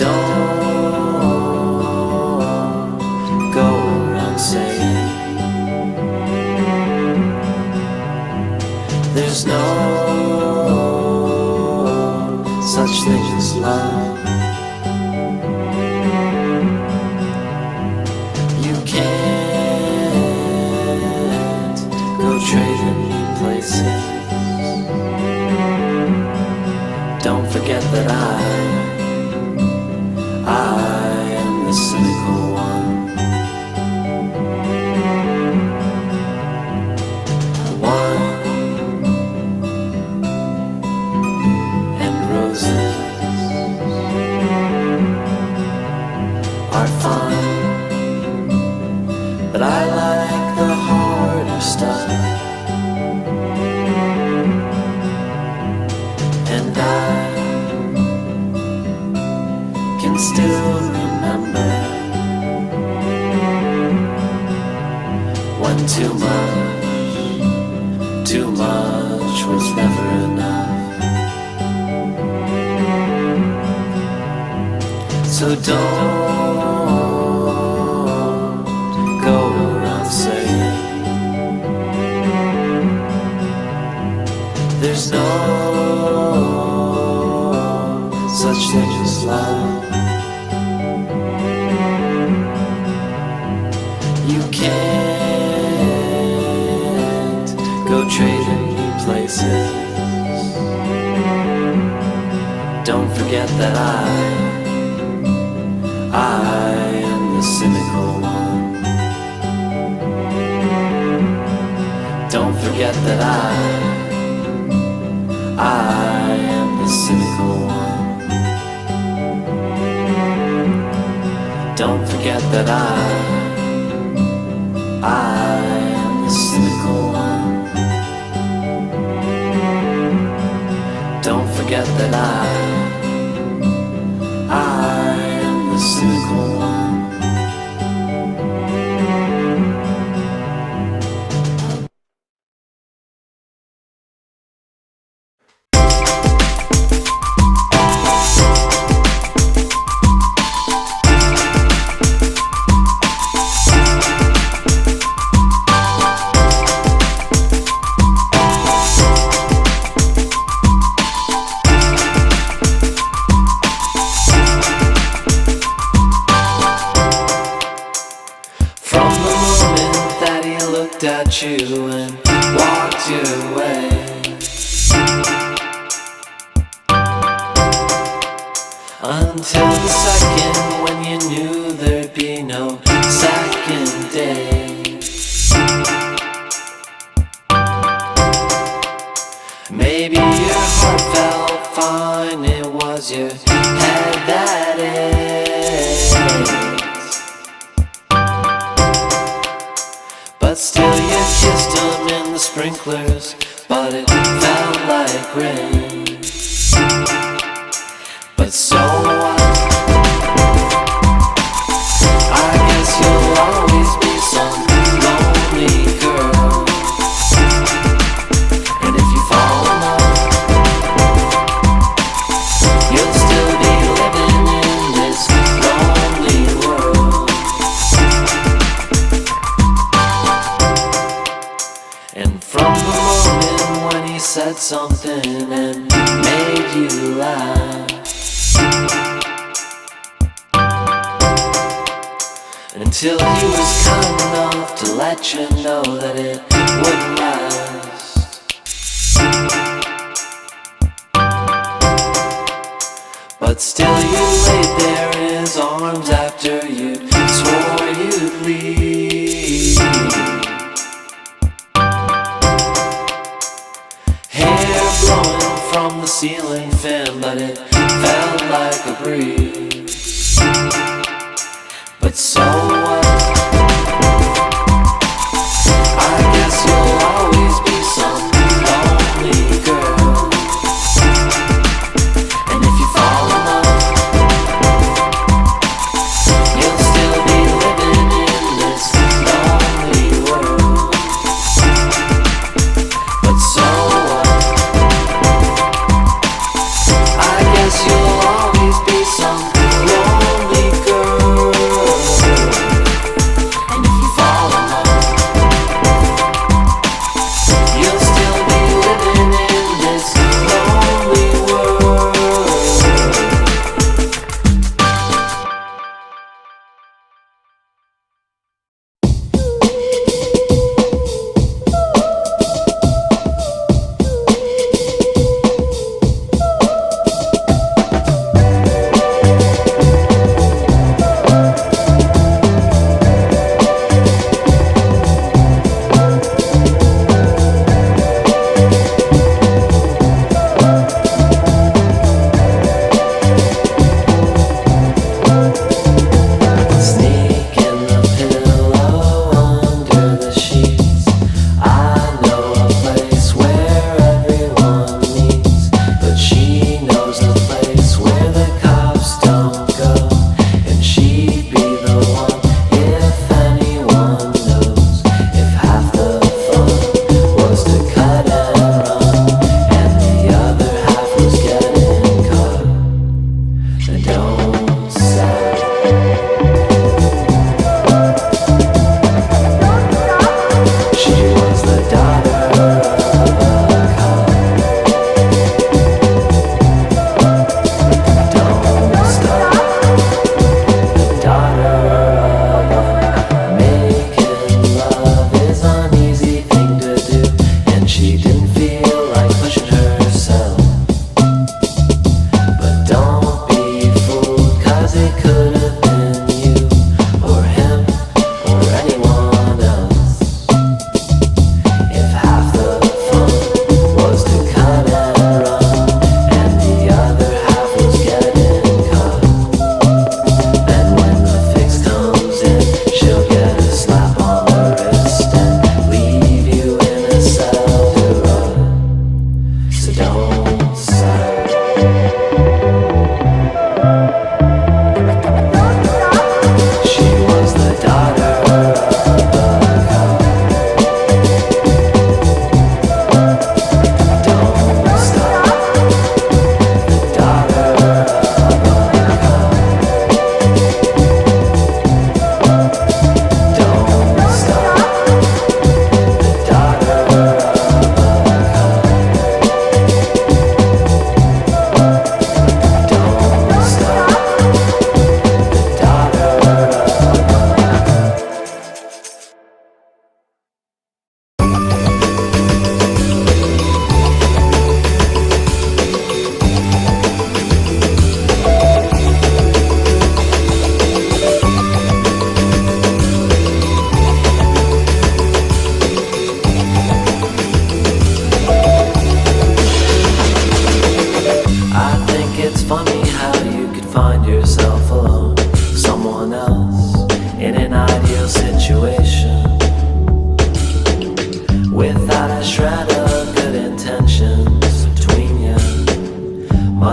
don't go around saying there's no such thing as love. You can't go trading me places. Don't forget that I am the cynical one. And roses are fine, but I like the harder stuff. And I can still remember when too much was never enough. So don't go around saying there's no such thing as love. You can't go trading me places. Don't forget that I am the cynical one. Don't forget that I am the cynical one. Don't forget that I am the cynical one. Don't forget that I am the cynical one. At you and walked your way, until the second when you knew there'd be no second day. Maybe your heart felt fine, it was your head that ached. But still you kissed him in the sprinklers, but it felt like rain. But so what? I guess you'll always be some lonely girl. And if you fall in love, you'll still be living in this lonely world. And from the moment when he said something and made you laugh, until he was kind enough to let you know that it wouldn't last. But still you laid there in his arms after you swore you'd leave. Hair blowing from the ceiling fan, but it felt like a breeze. But so what? I guess you'll always be some lonely girl. And if you fall in love, you'll still be living in this lonely world. But so what? I guess you'll always be some lonely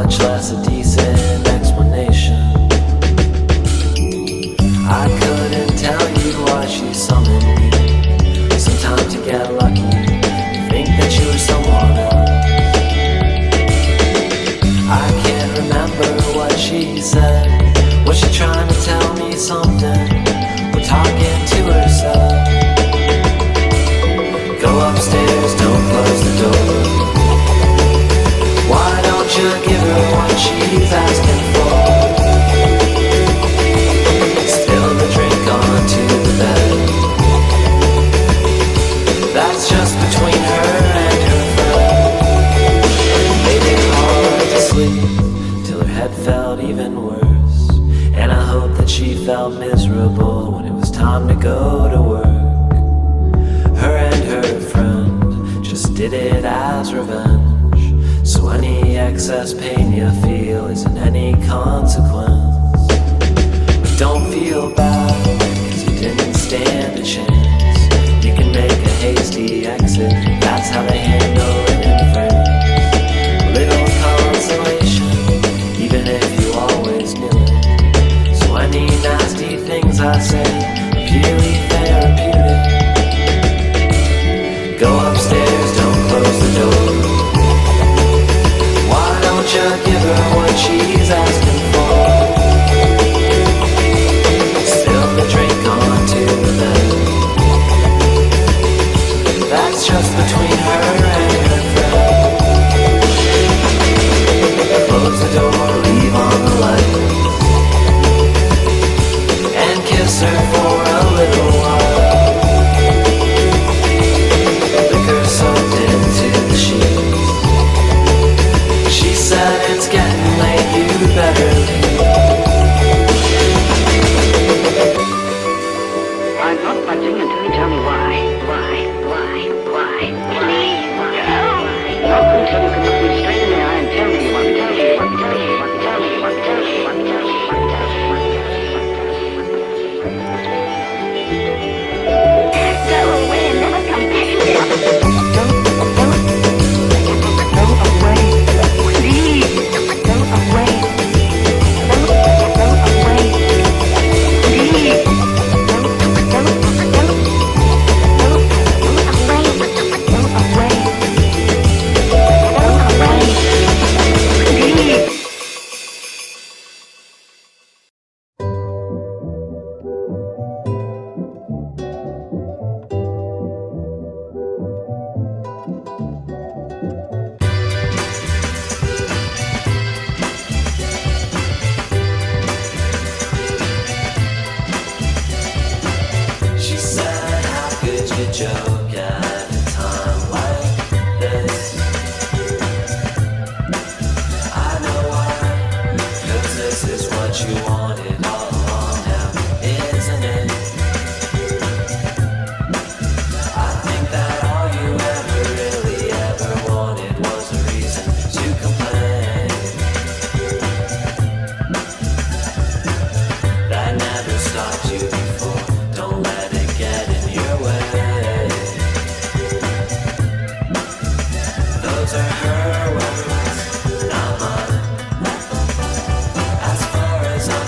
much less a decent explanation. I couldn't tell you why she summoned me. Sometimes you get lucky, you think that you were someone else. I can't remember what she said. Was she trying to tell me something? Or talking to herself? Go upstairs, don't close the door. Why don't you give her what she's asking for? Spill the drink onto the bed. That's just between her and her friend. Made it hard to sleep till her head felt even worse. And I hope that she felt miserable when it was time to go to work. Her and her friend just did it as revenge. So any excess pain you feel isn't any consequence. But don't feel bad, cause you didn't stand a chance. You can make a hasty exit, that's how they handle it in France. Little consolation, even if you always knew it. So any nasty things I say are purely therapeutic. Go upstairs, don't close the door. Why don't you give her what she's asking for? Spill the drink onto the bed. That's just between her and her friend. Close the door, leave on the light, and kiss her for a little while. Liquor soaked into the sheets. She said it's getting late, you better leave. I'm not budging until you tell me why. Not until you can look me straight in the eye and tell me you want me, tell me you want me, tell me you want me, tell me you want me, tell me you want me, tell me you want me, tell me you want me. Go away and never come back again. Go away. Please, go away. Go away. Please. Go away. She said, how could you joke at a time like this? I know why, cause this is what you wanted all along now, isn't it? I think that all you ever really ever wanted was a reason to complain. That never stopped you before, don't let it get in your way. Those are her words, not mine. As far as I'm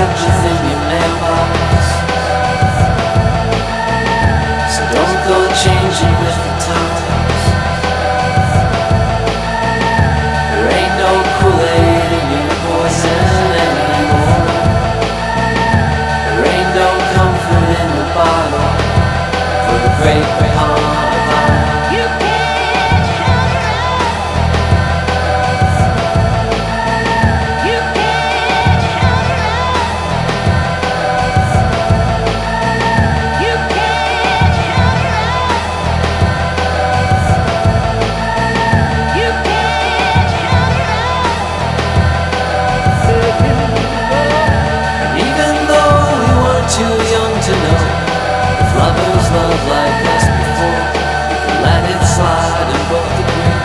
check within your mailbox. So don't go changing with the times. There ain't no Kool-Aid in your poison anymore. There ain't no comfort in the bottle for the great Carnival. You can't shut it up. You can't shut it up. You can't shut it up. You can't shut it up. And even though we weren't too young to know, if lovers love like us before, we could let it slide and both agree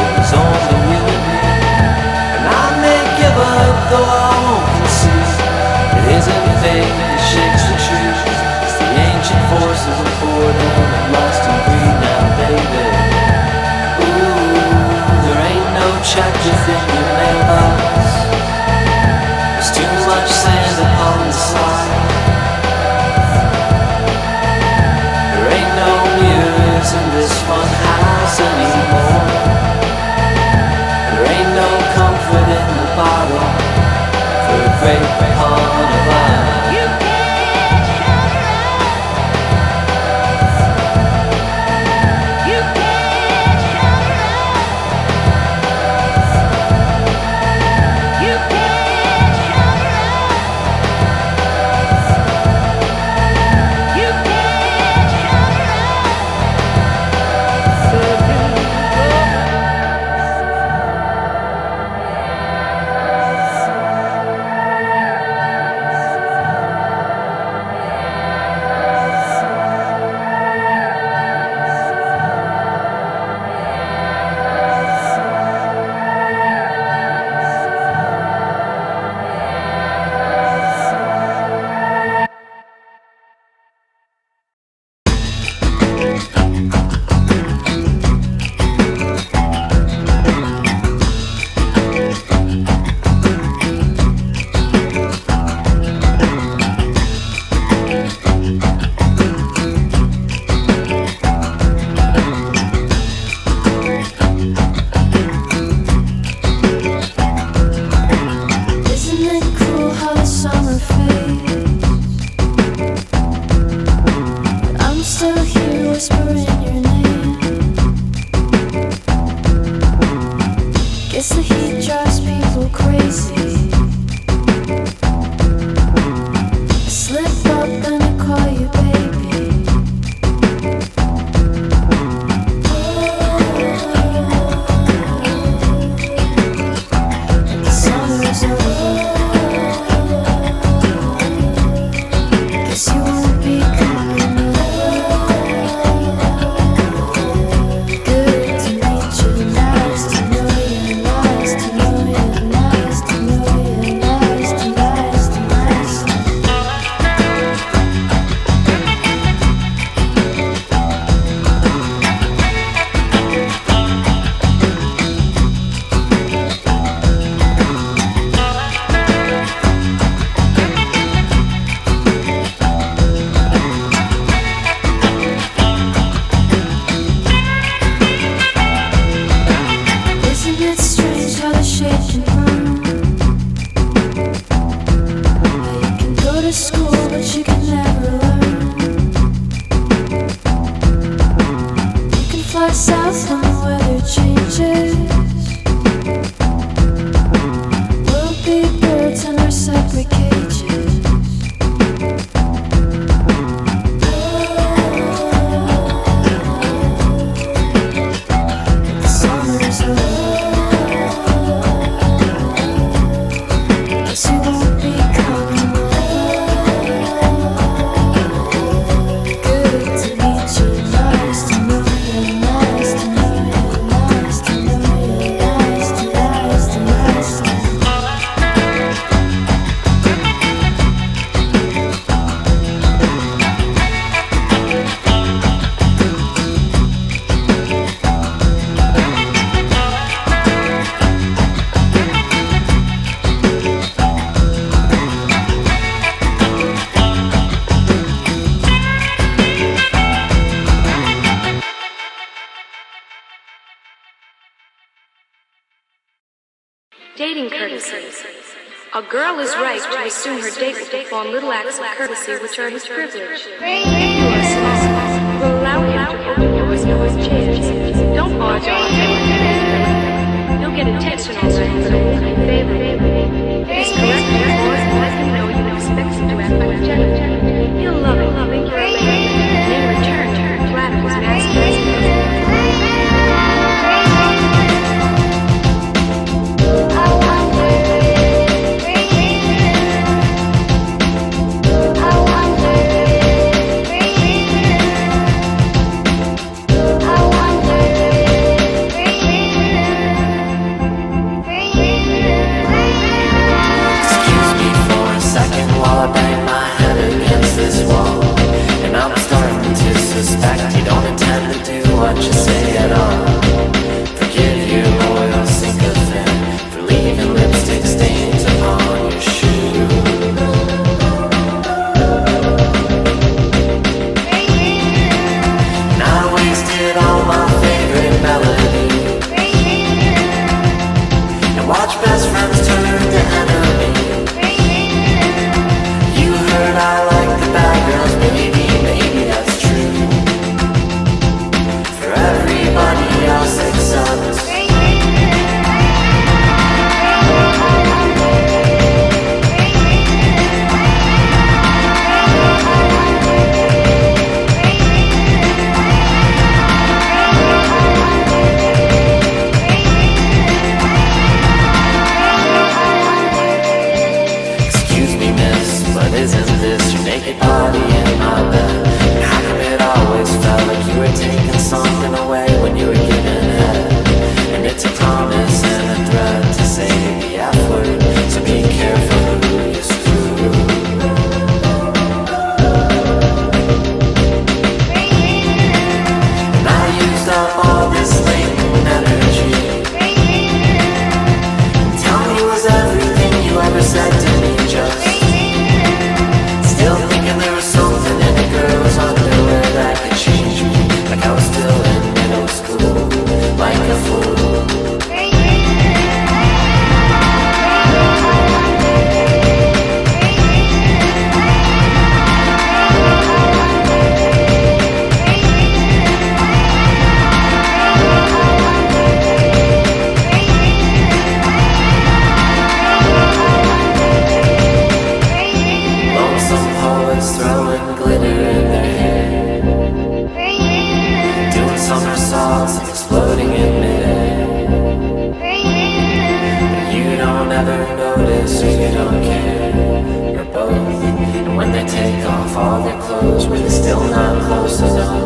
it was only you and me. And I may give up, though I won't concede. It isn't fate that shakes the trees, it's the ancient forces of boredom and lust and greed now, baby. Ooh, there ain't no check within your mailbox. There's too much sand upon the slide. There ain't no mirrors in this fun house anymore. There ain't no comfort in the bottle for a great carnival. You can't shut it up. You can't shut it up. You can't shut it up. You can't shut it up. courtesy. A girl is right to assume her date will perform little acts of courtesy which are his privilege. If you are small, you will allow him to open doors and hold chairs. Don't barge on him. You'll get attention all right, but only in favor. It is correct to pause and let him know you expect him to act like a gentleman. He'll love it, think you're a lady, and in return, flatter his master. Suspect you don't intend to do what you say at all. Forgive your loyal sycophant for leaving lipstick stains upon your shoe. And I wasted all my favorite melody and watched best friends turn to enemy. You heard I like the bad girls, maybe that's true. Everybody else except excuse me, miss, but isn't this your naked body in my bed? And how come it always felt like you were taking something away when you were giving head? And it's a promise and a threat to say the F word, so be careful who you screw. And I used up all this latent energy. And tell me, was everything you ever said to me just still thinking there was something in a girl's underwear that could change me? Like I was still in middle school, like a fool. Lonesome poets throwing glitter in their hair, doing somersaults and exploding in midair. But you don't ever notice or you don't care, or both. And when they take off all their clothes, were they still not close enough?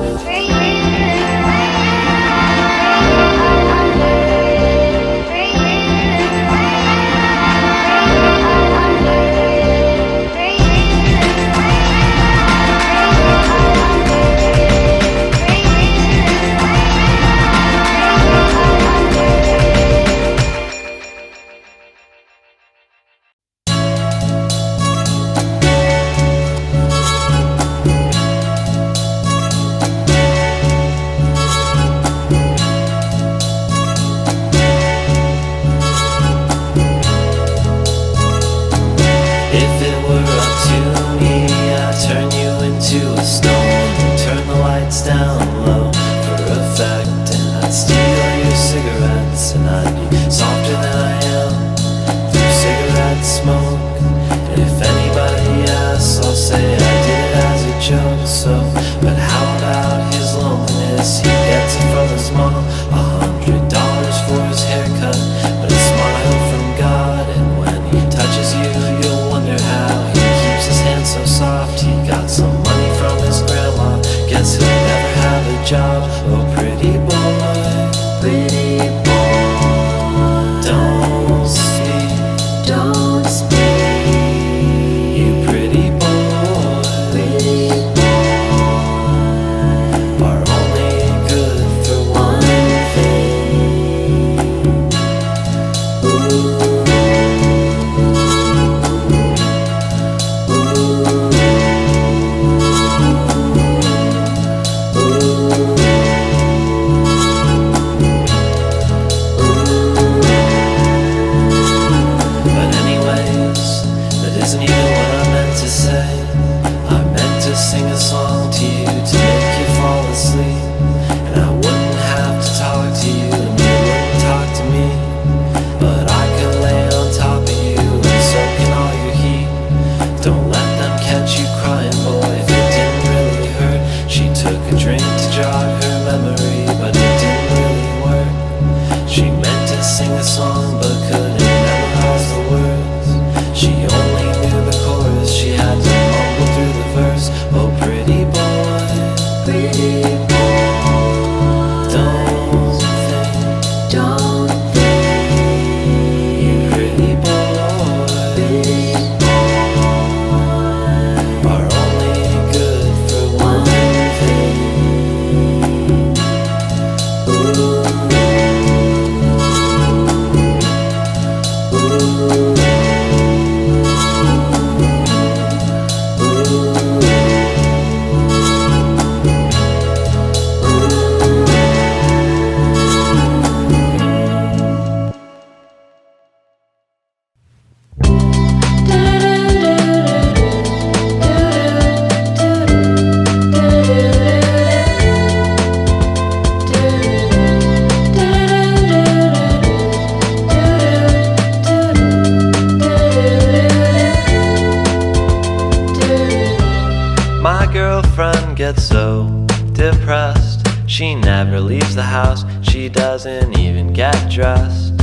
My girlfriend gets so depressed. She never leaves the house, she doesn't even get dressed.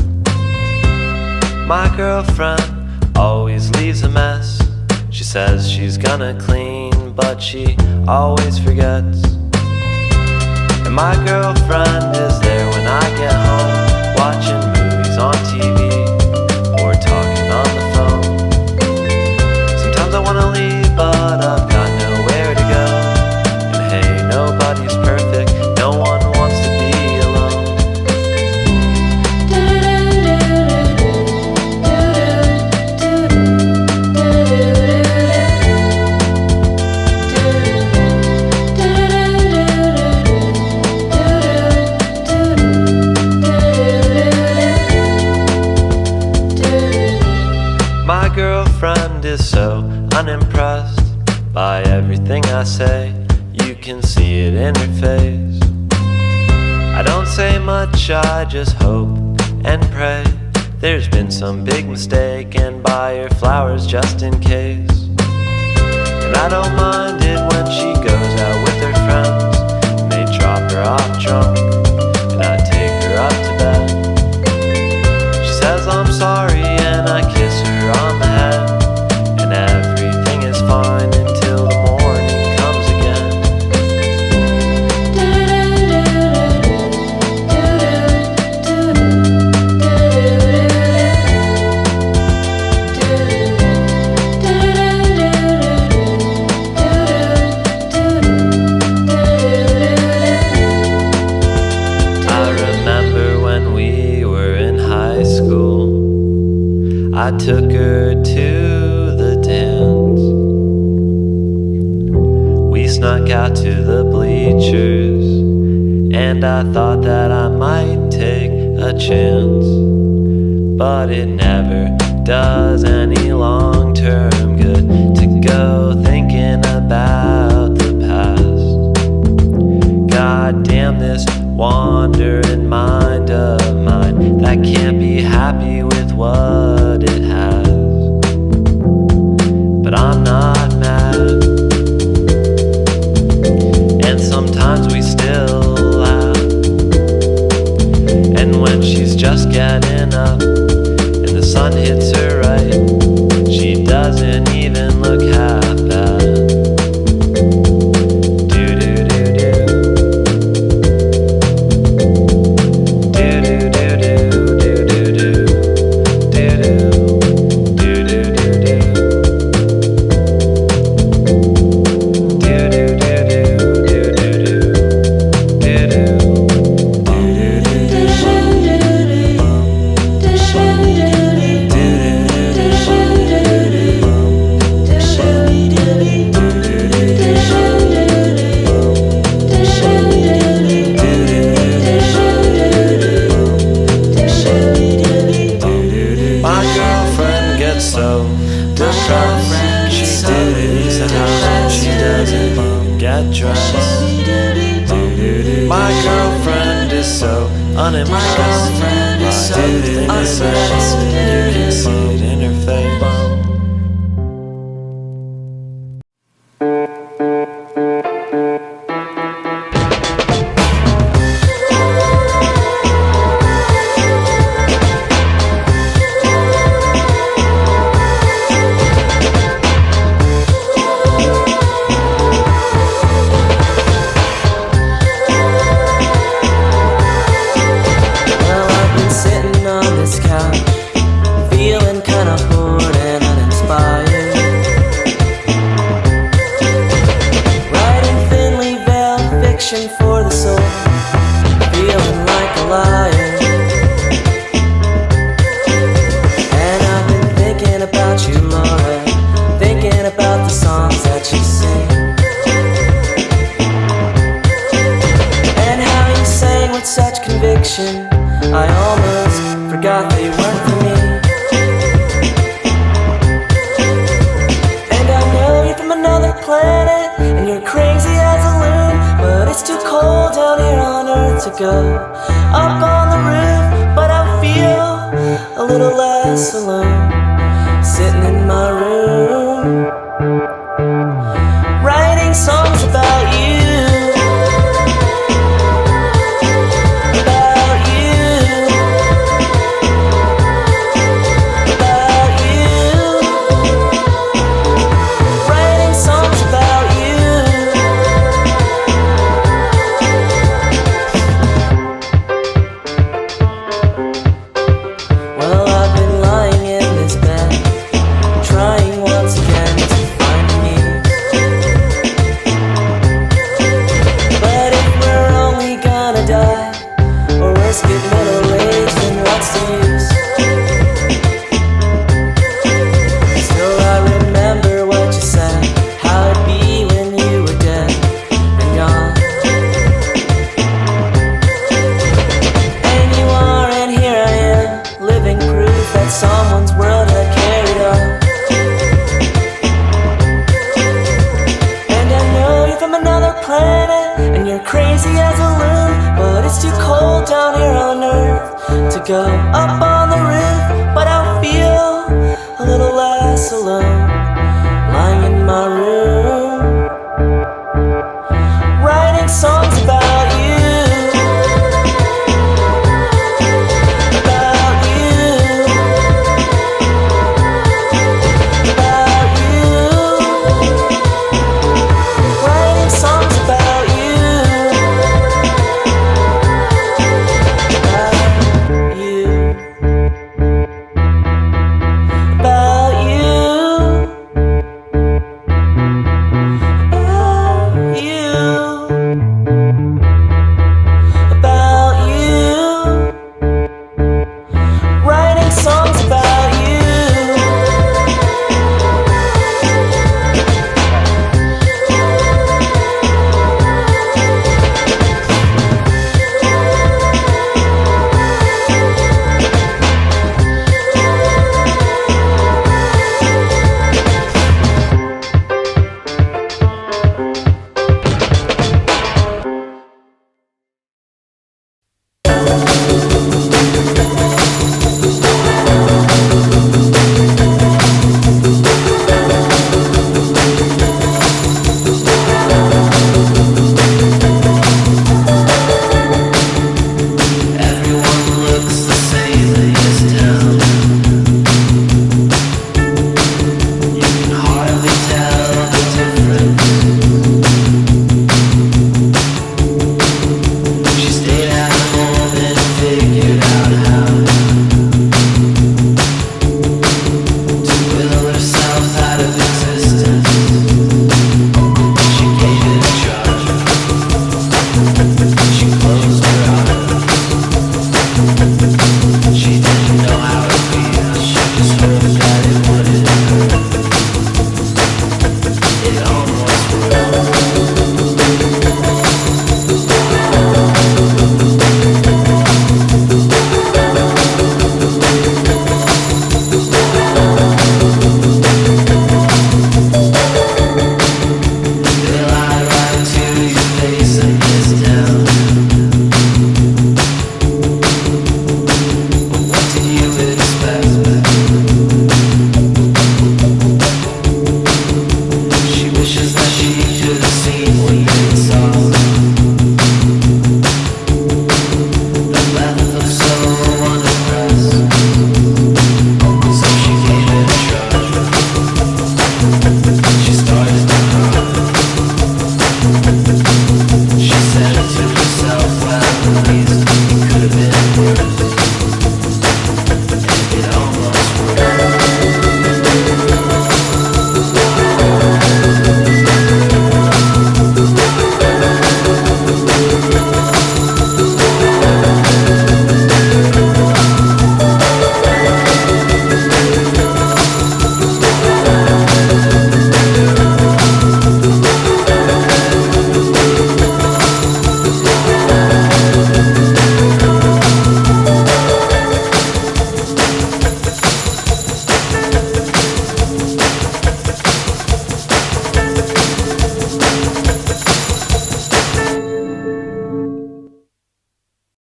My girlfriend always leaves a mess. She says she's gonna clean, but she always forgets. And my girlfriend is there when I get home, watching movies on TV or talking on the phone. Sometimes I wanna leave, but I've got nowhere to go. And hey, nobody's perfect, no one wants to be alone. My girlfriend is so unimpressed by everything I say. You can see it in her face. I don't say much, I just hope and pray. There's been some big mistake, and buy her flowers just in case. And I don't mind it when she goes out with her friends, and they drop her off drunk, and I take her up to bed. She says I'm sorry, and I kiss her on the head, and everything is fine until the morning comes again. I remember when we were in high school, I took her to the dance. We snuck out to the bleachers, and I thought that I might take a chance. But it never does any long-term good to go thinking about the past. God damn this wandering mind of mine that can't be happy with what it has. But I'm not mad, and sometimes we still laugh. And when she's just getting up and the sun hits her right, she doesn't even look half bad. My girlfriend is so unimpressed by everything I say. You can see it in her face. For the soul, feeling like a liar. And I've been thinking about you, Laura, thinking about the songs that you sing, and how you sang with such conviction. I almost forgot they weren't for me. And I know you're from another planet, and you're crazy as a loon, but it's too cold down here on Earth to go up on the roof. But I feel a little less alone, sitting in my room, writing songs And you're crazy as a loon, but it's too cold down here on earth to go up on the roof. But I'll feel a little less alone.